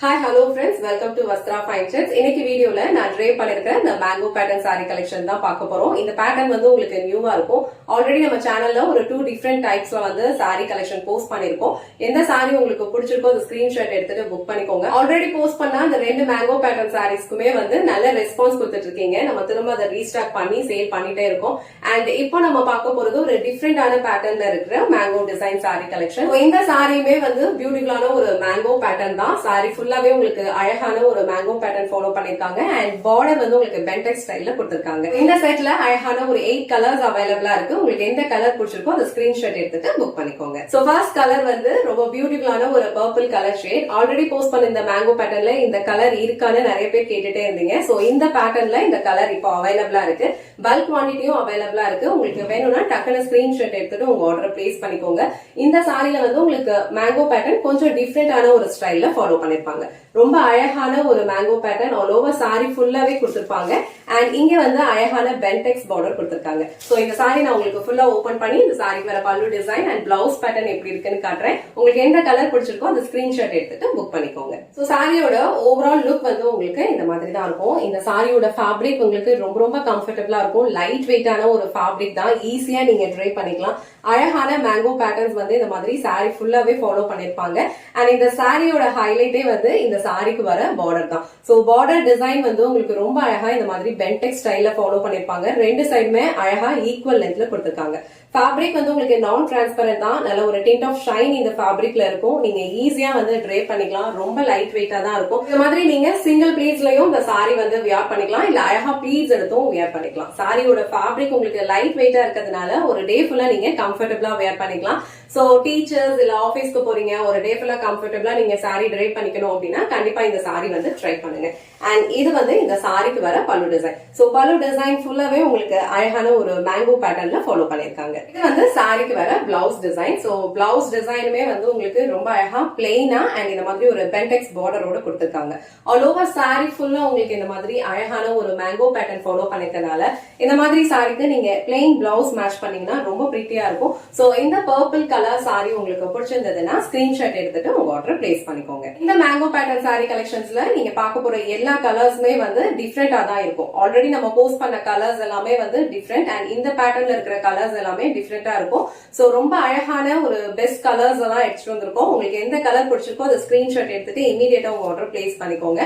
Hi, hello friends. Welcome to Vastra Fine Shirts. இன்னைக்கு வீடியோல நான் ட்ரே பண்ணிருக்கிற இந்த மேங்கோ பேட்டர்ன் saree கலெக்ஷன் தான் பார்க்க போறோம். இந்த பேட்டர்ன் வந்து உங்களுக்கு நியூவா இருக்கும். ஆல்ரெடி நம்ம சேனல்ல ஒரு 2 டிஃபரெண்ட் டைப்ஸ்ல வந்து saree கலெக்ஷன் போஸ்ட் பண்ணிருக்கோம். எந்த saree உங்களுக்கு பிடிச்சிருக்கோ அந்த ஸ்கிரீன்ஷாட் எடுத்துட்டு புக் பண்ணிக்கோங்க. ஆல்ரெடி போஸ்ட் பண்ண அந்த ரெண்டு மேங்கோ பேட்டர்ன் சாரீஸ்க்குமே வந்து நல்ல ரெஸ்பான்ஸ் கொடுத்துட்டு இருக்கீங்க. நம்ம திரும்ப அதை ரீஸ்டாக் பண்ணி சேல் பண்ணிட்டே இருக்கோம். அண்ட் இப்போ நம்ம பார்க்க போறது ஒரு டிஃபரெண்டான பேட்டர்ன்ல இருக்கிற மேங்கோ டிசைன் saree கலெக்ஷன். இந்த சாரியுமே வந்து பியூட்டிஃபுல்லான ஒரு மேங்கோ பேட்டர்ன் தான். saree ஃபுல்லாவே உங்களுக்கு அழகான ஒரு மேங்கோ பேட்டர்ன் ஃபாலோ பண்ணிருக்காங்க அண்ட் பார்டர் வந்து உங்களுக்கு பென்டெக்ஸ் ஸ்டைல்ல கொடுத்திருக்காங்க. இந்த செட்ல அழகான ஒரு 8 கலர்ஸ் அவைலபிளா இருக்கு. உங்களுக்கு எந்த கலர் பிடிச்சிருக்கோ அந்த ஸ்கிரீன்ஷாட் எடுத்துட்டு புக் பண்ணிக்கோங்க. சோ ஃபர்ஸ்ட் கலர் வந்து ரொம்ப பியூட்டிஃபுல்லான ஒரு purple colour shade. Already post பண்ண இந்த மேங்கோ பேட்டர்ன்ல இந்த கலர் இருக்கான்னு நிறைய பேர் கேட்டுட்டே இருந்தீங்க. சோ இந்த பேட்டர்ன்ல இந்த கலர் இப்போ அவைலபிளா இருக்கு. பல்க் குவான்டிட்டியும் அவைலபிளா இருக்கு. உங்களுக்கு வேணும்னா டக்குனு ஸ்கிரீன்ஷாட் எடுத்துட்டு உங்க ஆர்டர் பிளேஸ் பண்ணிக்கோங்க. இந்த சாரியில வந்து உங்களுக்கு மேங்கோ பேட்டர்ன் கொஞ்சம் டிஃபரெண்டான ஒரு ஸ்டைல்ல ஃபாலோ பண்ணிருப்பாங்க. ரொம்ப அழகான ஒரு mango pattern all over sari ஃபுல்லாவே கொடுத்திருப்பாங்க அண்ட் இங்க வந்து அழகான பென்டெக்ஸ் பார்டர் கொடுத்திருக்காங்க. சோ இந்த சாரி நான் உங்களுக்கு ஃபுல்லா ஓபன் பண்ணி இந்த சாரிக்கு வர பல்லு டிசைன் அண்ட் பிளவுஸ் பேட்டர்ன் எப்படி இருக்குன்னு காட்டுறேன். உங்களுக்கு எந்த கலர் பிடிச்சிருக்கோ அந்த ஸ்கிரீன்ஷாட் எடுத்துட்டு புக் பண்ணிக்கோங்க. சோ சாரியோட ஓவரால் லுக் வந்து உங்களுக்கு இந்த மாதிரி தான் இருக்கும். இந்த சாரியோட ஃபேப்ரிக் உங்களுக்கு ரொம்ப ரொம்ப கம்ஃபர்டபிளா இருக்கும். லைட் வெயிட்டான ஒரு ஃபேப்ரிக் தான். ஈஸியா நீங்க ட்ரை பண்ணிக்கலாம். அழகான மேங்கோ பேட்டர்ன்ஸ் வந்து இந்த மாதிரி சாரி ஃபுல்லாவே ஃபாலோ பண்ணிருப்பாங்க அண்ட் இந்த சாரியோட ஹைலைட்டே வந்து இந்த சாரிக்கு வர பார்டர் தான். சோ பார்டர் டிசைன் வந்து உங்களுக்கு ரொம்ப அழகா இந்த மாதிரி பென்டெக்ஸ் ஸ்டைல்ல ஃபாலோ பண்ணிருப்பாங்க. ரெண்டு சைடுமே அழகா ஈக்குவல் லென்த்ல கொடுத்திருக்காங்க. ஃபேப்ரிக் வந்து உங்களுக்கு நான் டிரான்ஸ்பரண்ட் தான். நல்ல ஒரு டிண்ட் ஆஃப் ஷைன் இந்த ஃபேப்ரிக்ல இருக்கும். நீங்க ஈஸியா வந்து ட்ரே பண்ணிக்கலாம். ரொம்ப லைட் வெயிட்டா தான் இருக்கும். இந்த மாதிரி நீங்க சிங்கிள் ப்ளீட்ஸ்லயும் இந்த சாரி வந்து வியர் பண்ணிக்கலாம். இல்ல அழகா ப்ளீட்ஸ் எடுத்தும் வியர் பண்ணிக்கலாம். சாரியோட ஃபேப்ரிக் உங்களுக்கு லைட் வெயிட்டா இருக்கிறதுனால ஒரு டே ஃபுல்லா நீங்க கம்ஃபர்டபிளா வியர் பண்ணிக்கலாம். சோ டீச்சர்ஸ் இல்ல ஆபீஸ்க்கு போறீங்க, ஒரு டே ஃபுல்லா கம்ஃபர்டபிளா நீங்க சாரி ட்ரை பண்ணிக்கணும் அப்படின்னா கண்டிப்பா இந்த சாரி வந்து ட்ரை பண்ணுங்க. அண்ட் இது வந்து இந்த சாரிக்கு வர பல்லு டிசைன். சோ பல்லு டிசைன் ஃபுல்லாவே உங்களுக்கு அழகான ஒரு மேங்கோ பேட்டர்ன்ல ஃபாலோ பண்ணிருக்காங்க. இது வந்து சாரிக்கு வர பிளவுஸ் டிசைன். சோ பிளவுஸ் டிசைனுமே வந்து உங்களுக்கு ரொம்ப அழகா பிளெயினா அண்ட் இந்த மாதிரி ஒரு பென்டெக்ஸ் பார்டரோட கொடுத்திருக்காங்க. ஆல் ஓவர் சாரி ஃபுல்லா உங்களுக்கு இந்த மாதிரி அழகான ஒரு மேங்கோ பேட்டர்ன் ஃபாலோ பண்ணிருக்கனால இந்த மாதிரி சாரிக்கு நீங்க பிளெயின் பிளவுஸ் மேட்ச் பண்ணீங்கன்னா ரொம்ப பிரிட்டியா இருக்கும். சோ இந்த பர்பிள் கலர் சாரி உங்களுக்கு பிடிச்சிருந்ததுன்னா ஸ்கிரீன்ஷாட் எடுத்துட்டு உங்க ஆர்டர் பிளேஸ் பண்ணிக்கோங்க. இந்த மேங்கோ பேட்டர்ன் சாரி கலெக்ஷன்ஸ்ல நீங்க பார்க்க போற எல்லா கலர்ஸுமே வந்து டிஃபரெண்டா தான் இருக்கும். ஆல்ரெடி நம்ம போஸ்ட் பண்ண கலர்ஸ் எல்லாமே வந்து டிஃபரெண்ட் அண்ட் இந்த பேட்டர்ன்ல இருக்கிற கலர்ஸ் எல்லாமே டிஃபரெண்டா இருக்கும். சோ ரொம்ப அழகான ஒரு பெஸ்ட் கலர்ஸ் எல்லாம் எடுத்துட்டு வந்திருக்கோம். உங்களுக்கு எந்த கலர் பிடிச்சிருக்கோ அந்த ஸ்கிரீன்ஷாட் எடுத்துட்டு இமீடியட்டா உங்க ஆர்டர் பிளேஸ் பண்ணிக்கோங்க.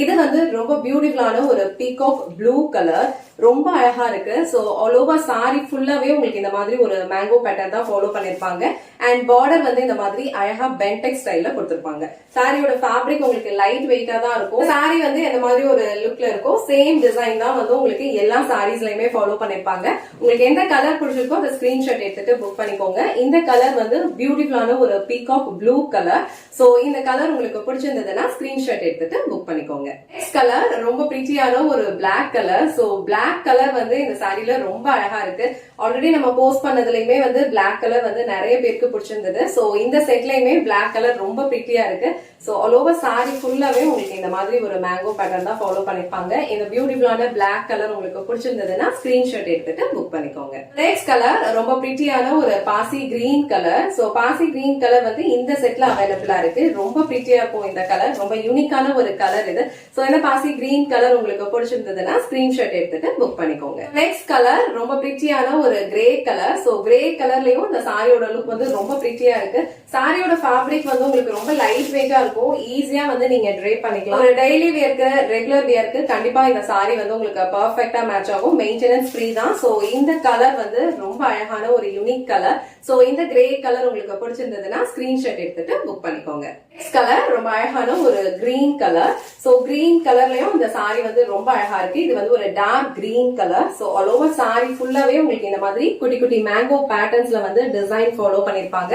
இது வந்து ரொம்ப பியூட்டிஃபுல்லான ஒரு பீகாக் ப்ளூ கலர். ரொம்ப அழகா இருக்கு. சோ ஆல் ஓவர் சாரி ஃபுல்லாவே உங்களுக்கு இந்த மாதிரி ஒரு மேங்கோ பேட்டர்ன் தான் ஃபாலோ பண்ணிருப்பாங்க அண்ட் பார்டர் வந்து இந்த மாதிரி அழகா பென்டெக்ஸ் ஸ்டைல்ல கொடுத்திருப்பாங்க. சாரியோட ஃபேப்ரிக் உங்களுக்கு லைட் வெயிட்டா தான் இருக்கும். சாரி வந்து இந்த மாதிரி ஒரு லுக்ல இருக்கும். சேம் டிசைன் தான் வந்து உங்களுக்கு எல்லா சாரீஸ்லயுமே ஃபாலோ பண்ணிருப்பாங்க. உங்களுக்கு எந்த கலர் பிடிச்சிருக்கோ அந்த ஸ்கிரீன்ஷாட் எடுத்துட்டு புக் பண்ணிக்கோங்க. இந்த கலர் வந்து பியூட்டிஃபுல்லான ஒரு பீகாக் ப்ளூ கலர். சோ இந்த கலர் உங்களுக்கு பிடிச்சிருந்ததுன்னா ஸ்கிரீன்ஷாட் எடுத்துட்டு புக் பண்ணிக்கோங்க. நெக்ஸ்ட் கலர் ரொம்ப பிரிட்டியான ஒரு black colour. So black colour வந்து இந்த சாரில ரொம்ப அழகா இருக்கு. ஆல்ரெடி நம்ம போஸ்ட் பண்ணதுலயுமே வந்து பிளாக் கலர் வந்து நிறைய பேருக்கு பிடிச்சிருந்தது. சோ இந்த செட்லயுமே பிளாக் கலர் ரொம்ப பிரிட்டியா இருக்கு. சோ ஆல் ஓவர் சாரி ஃபுல்லாவே உங்களுக்கு இந்த மாதிரி ஒரு மேங்கோ பேட்டர்ன் தான் ஃபாலோ பண்ணிருப்பாங்க. இந்த பியூட்டிஃபுல்லான பிளாக் கலர் உங்களுக்கு பிடிச்சிருந்ததுன்னா ஸ்கிரீன்ஷாட் எடுத்துட்டு புக் பண்ணிக்கோங்க. நெக்ஸ்ட் கலர் ரொம்ப பிரிட்டியான ஒரு பாசி கிரீன் கலர். சோ பாசி கிரீன் கலர் வந்து இந்த செட்ல அவைலபிளா இருக்கு. ரொம்ப பிரிட்டியா இருக்கும் இந்த கலர். ரொம்ப யூனிக்கான ஒரு கலர் இது. சோ இந்த பாசி கிரீன் கலர் உங்களுக்கு பிடிச்சிருந்ததுன்னா ஸ்கிரீன்ஷாட் எடுத்துட்டு புக் பண்ணிக்கோங்க. நெக்ஸ்ட் கலர் ரொம்ப பிரிட்டியான ஒரு கிரே கலர். சோ கிரே கலர்லயும் இந்த சாரியோட லுக் வந்து ரொம்ப பிரிட்டியா இருக்கு. சாரியோட ஃபேப்ரிக் வந்து உங்களுக்கு ரொம்ப லைட் வெயிட்டா இருக்கும். ஈஸியா வந்து நீங்க ட்ரை பண்ணிக்கலாம். ஒரு டெய்லி வியர்க்கு ரெகுலர் வியர்க்கு கண்டிப்பா இந்த சாரி வந்து உங்களுக்கு பெர்ஃபெக்ட்டா மேட்ச் ஆகும். மெயின்டெனன்ஸ் ஃப்ரீ தான். சோ இந்த கலர் வந்து ரொம்ப அழகான ஒரு யூனிக் கலர். சோ இந்த கிரே கலர் உங்களுக்கு பிடிச்சிருந்ததுன்னா ஸ்கிரீன்ஷாட் எடுத்துட்டு புக் பண்ணிக்கோங்க. நெக்ஸ்ட் கலர் ரொம்ப அழகான ஒரு கிரீன் கலர். சோ கிரீன் கலர்லயும் இந்த சாரி வந்து ரொம்ப அழகா இருக்கு. இது வந்து ஒரு dark green colour. So all over sari ஃபுல்லாவே உங்களுக்கு இந்த மாதிரி குட்டி குட்டி மேங்கோ பேட்டர்ன்ஸ்ல வந்து டிசைன் ஃபாலோ பண்ணிருப்பாங்க.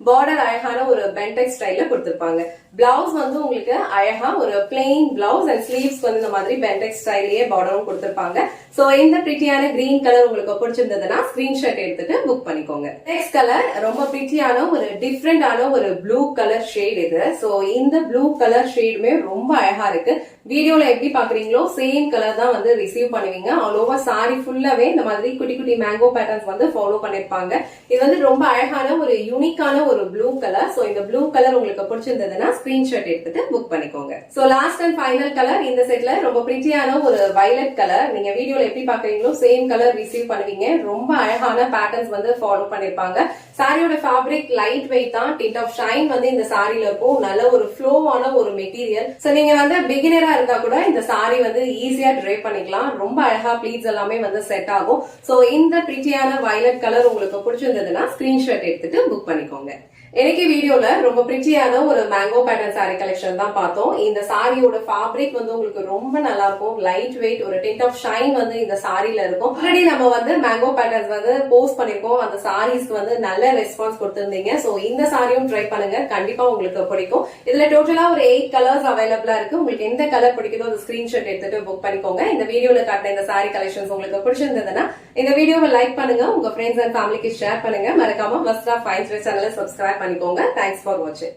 பார்டர் அழகான ஒரு பென்டெக்ஸ் ஸ்டைல்ல கொடுத்திருப்பாங்க. பிளவுஸ் வந்து உங்களுக்கு அழகா ஒரு பிளெயின் பிளவுஸ் அண்ட் ஸ்லீவ்ஸ் வந்து இந்த மாதிரி பென்டெக்ஸ் ஸ்டைல்லயே பார்டரும் கொடுத்திருப்பாங்க. சோ இந்த பிரிட்டியான கிரீன் கலர் உங்களுக்கு பிடிச்சிருந்ததுன்னா ஸ்கிரீன்ஷாட் எடுத்துட்டு புக் பண்ணிக்கோங்க. நெக்ஸ்ட் கலர் ரொம்ப பிரிட்டியான ஒரு டிஃபரெண்டான ஒரு ப்ளூ கலர் ஷேட் இது. சோ இந்த ப்ளூ கலர் ஷேடுமே ரொம்ப அழகா இருக்கு. வீடியோல எப்படி பாக்குறீங்களோ சேம் கலர் தான் வந்து ரிசீவ் பண்ணுவீங்க. ஆல் ஓவர் சாரி ஃபுல்லாவே இந்த மாதிரி குட்டி குட்டி மேங்கோ பேட்டர்ன்ஸ் வந்து ஃபாலோ பண்ணிருப்பாங்க. இது வந்து ரொம்ப அழகான ஒரு யூனிக்கான ஒரு ப்ளூ கலர். சோ இந்த ப்ளூ கலர் உங்களுக்கு பிடிச்சிருந்ததுன்னா ஸ்கிரீன்ஷாட் எடுத்துட்டு புக் பண்ணிக்கோங்க. So last and final colour இந்த செட்ல ரொம்ப பிரிட்டியான ஒரு வயலட் கலர். நீங்க வீடியோல எப்படி பாக்குறீங்களோ சேம் கலர் ரிசீவ் பண்ணுவீங்க. ரொம்ப அழகான பேட்டர்ன்ஸ் வந்து ஃபாலோ பண்ணிருப்பாங்க. சாரியோட ஃபேப்ரிக் லைட் வெயிட் தான். டிண்ட் ஆஃப் ஷைன் வந்து இந்த சாரில இருக்கும். நல்ல ஒரு ஃப்ளோவான ஒரு மெட்டீரியல். சோ நீங்க வந்து பிகினரா இருந்தா கூட இந்த சாரி வந்து ஈஸியா ட்ரை பண்ணிக்கலாம். ரொம்ப அழகா ப்ளீட்ஸ் எல்லாமே வந்து செட் ஆகும். சோ இந்த பிரிட்டியான வயலட் கலர் உங்களுக்கு பிடிச்சிருந்ததுன்னா ஸ்கிரீன்ஷாட் எடுத்துட்டு புக் பண்ணிக்கோங்க. இன்னைக்கு வீடியோல ரொம்ப பிரிட்டியான ஒரு மேங்கோ பேட்டர்ன் சாரி கலெக்ஷன் தான் பார்த்தோம். இந்த சாரியோட ஃபேப்ரிக் வந்து உங்களுக்கு ரொம்ப நல்லா இருக்கும். லைட் வெயிட், ஒரு டிண்ட் ஆஃப் ஷைன் வந்து இந்த சாரில இருக்கும். ஆல்ரெடி நம்ம வந்து மேங்கோ பேட்டர்ன்ஸ் வந்து போஸ்ட் பண்ணிருக்கோம். அந்த சாரீஸ்க்கு வந்து நல்ல ரெஸ்பான்ஸ் கொடுத்திருந்தீங்க. சோ இந்த சாரியும் ட்ரை பண்ணுங்க, கண்டிப்பா உங்களுக்கு பிடிக்கும். இதுல டோட்டலா ஒரு 8 கலர்ஸ் அவைலபிளா இருக்கு. உங்களுக்கு எந்த கலர் பிடிக்குதோ அந்த ஸ்கிரீன்ஷாட் எடுத்துட்டு புக் பண்ணிக்கோங்க. இந்த வீடியோல காட்டின இந்த சாரி கலெக்ஷன்ஸ் உங்களுக்கு பிடிச்சிருந்ததுன்னா இந்த வீடியோவை லைக் பண்ணுங்க, உங்க ஃப்ரெண்ட்ஸ் அண்ட் ஃபேமிலிக்கு ஷேர் பண்ணுங்க. மறக்காம வஸ்த்ரா ஃபைன்ஸ் சேனலை சப்ஸ்கிரைப் பண்ணிக்கோங்க. தேங்க்ஸ் ஃபார் வாட்சிங்.